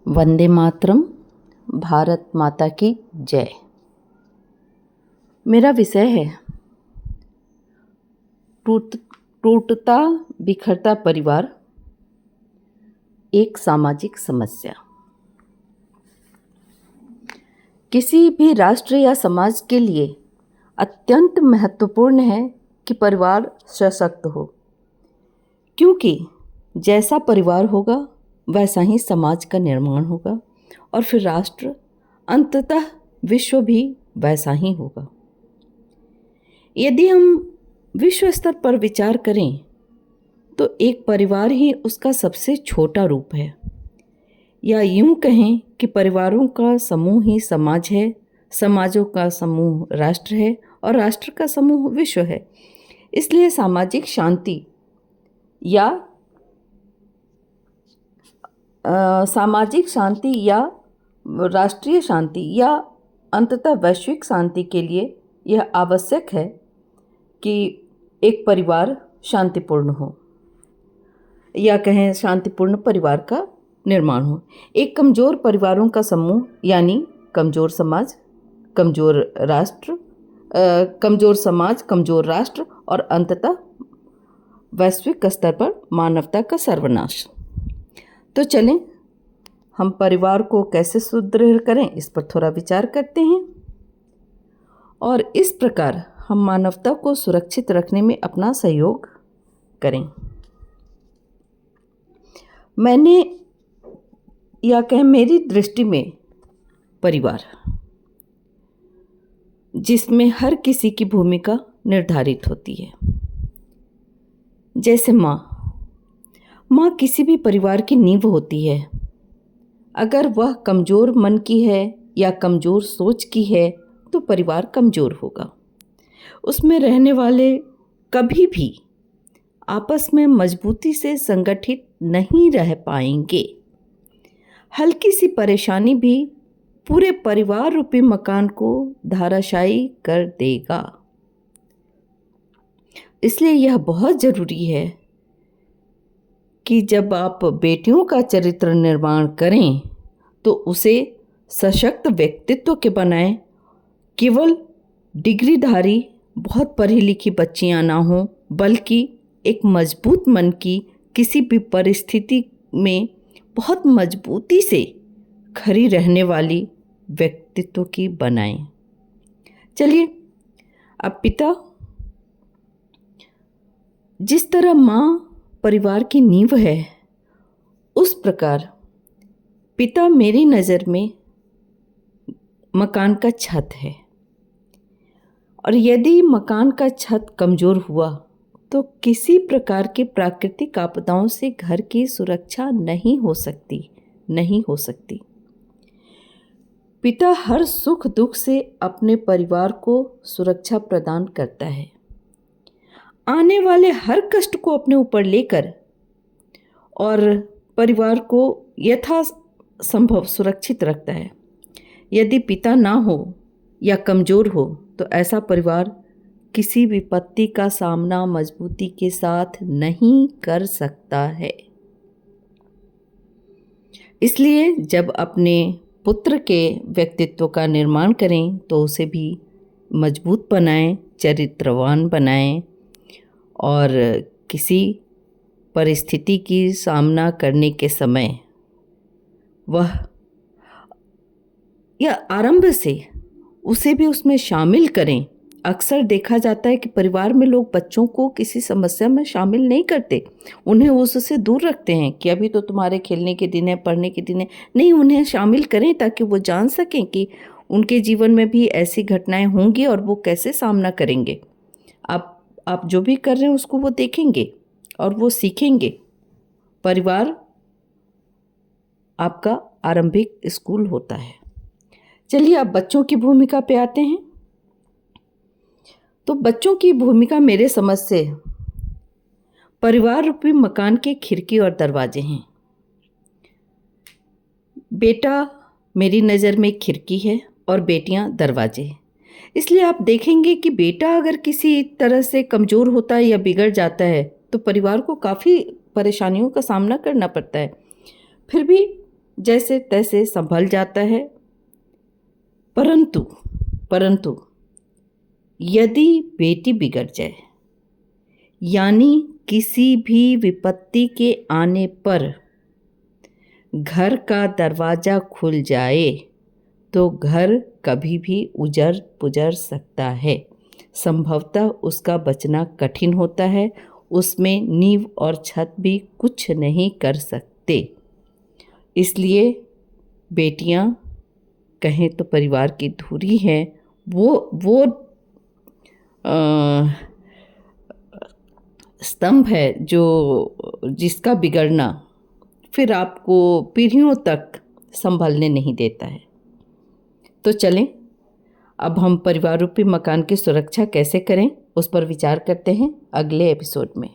वंदे मातरम। भारत माता की जय। मेरा विषय है टूटता बिखरता परिवार, एक सामाजिक समस्या। किसी भी राष्ट्र या समाज के लिए अत्यंत महत्वपूर्ण है कि परिवार सशक्त हो, क्योंकि जैसा परिवार होगा वैसा ही समाज का निर्माण होगा और फिर राष्ट्र, अंततः विश्व भी वैसा ही होगा। यदि हम विश्व स्तर पर विचार करें तो एक परिवार ही उसका सबसे छोटा रूप है, या यूं कहें कि परिवारों का समूह ही समाज है, समाजों का समूह राष्ट्र है और राष्ट्र का समूह विश्व है। इसलिए सामाजिक शांति या राष्ट्रीय शांति या अंततः वैश्विक शांति के लिए यह आवश्यक है कि एक परिवार शांतिपूर्ण हो, या कहें शांतिपूर्ण परिवार का निर्माण हो। एक कमज़ोर परिवारों का समूह यानी कमज़ोर समाज, कमज़ोर राष्ट्र और अंततः वैश्विक स्तर पर मानवता का सर्वनाश। तो चलें हम परिवार को कैसे सुदृढ़ करें, इस पर थोड़ा विचार करते हैं और इस प्रकार हम मानवता को सुरक्षित रखने में अपना सहयोग करें। मेरी दृष्टि में परिवार, जिसमें हर किसी की भूमिका निर्धारित होती है। जैसे माँ किसी भी परिवार की नींव होती है। अगर वह कमज़ोर मन की है या कमज़ोर सोच की है तो परिवार कमज़ोर होगा। उसमें रहने वाले कभी भी आपस में मजबूती से संगठित नहीं रह पाएंगे। हल्की सी परेशानी भी पूरे परिवार रूपी मकान को धराशायी कर देगा। इसलिए यह बहुत ज़रूरी है कि जब आप बेटियों का चरित्र निर्माण करें तो उसे सशक्त व्यक्तित्व के बनाएं। केवल डिग्रीधारी बहुत पढ़ी लिखी बच्चियां ना हों, बल्कि एक मजबूत मन की, किसी भी परिस्थिति में बहुत मजबूती से खड़ी रहने वाली व्यक्तित्व की बनाएं। चलिए, अब पिता, जिस तरह माँ परिवार की नींव है, उस प्रकार पिता मेरी नज़र में मकान का छत है। और यदि मकान का छत कमज़ोर हुआ तो किसी प्रकार की प्राकृतिक आपदाओं से घर की सुरक्षा नहीं हो सकती। पिता हर सुख दुख से अपने परिवार को सुरक्षा प्रदान करता है। आने वाले हर कष्ट को अपने ऊपर लेकर और परिवार को यथासंभव सुरक्षित रखता है। यदि पिता ना हो या कमज़ोर हो तो ऐसा परिवार किसी विपत्ति का सामना मजबूती के साथ नहीं कर सकता है। इसलिए जब अपने पुत्र के व्यक्तित्व का निर्माण करें तो उसे भी मजबूत बनाएं, चरित्रवान बनाएं और किसी परिस्थिति की सामना करने के समय वह या आरंभ से उसे भी उसमें शामिल करें। अक्सर देखा जाता है कि परिवार में लोग बच्चों को किसी समस्या में शामिल नहीं करते, उन्हें उससे दूर रखते हैं कि अभी तो तुम्हारे खेलने के दिन है, पढ़ने के दिन है। नहीं, उन्हें शामिल करें ताकि वो जान सकें कि उनके जीवन में भी ऐसी घटनाएं होंगी और वो कैसे सामना करेंगे। आप जो भी कर रहे हैं उसको वो देखेंगे और वो सीखेंगे। परिवार आपका आरंभिक स्कूल होता है। चलिए अब बच्चों की भूमिका पे आते हैं। तो बच्चों की भूमिका मेरे समझ से परिवार रूपी मकान के खिड़की और दरवाजे हैं। बेटा मेरी नज़र में खिड़की है और बेटियां दरवाजे हैं। इसलिए आप देखेंगे कि बेटा अगर किसी तरह से कमज़ोर होता है या बिगड़ जाता है तो परिवार को काफ़ी परेशानियों का सामना करना पड़ता है। फिर भी जैसे तैसे संभल जाता है। परंतु यदि बेटी बिगड़ जाए, यानी किसी भी विपत्ति के आने पर घर का दरवाज़ा खुल जाए, तो घर कभी भी उजड़ पुजड़ सकता है। संभवतः उसका बचना कठिन होता है। उसमें नींव और छत भी कुछ नहीं कर सकते। इसलिए बेटियां कहें तो परिवार की धुरी हैं। वो स्तंभ है जिसका बिगड़ना फिर आपको पीढ़ियों तक संभलने नहीं देता है। तो चलें, अब हम परिवार रूपी मकान की सुरक्षा कैसे करें उस पर विचार करते हैं अगले एपिसोड में।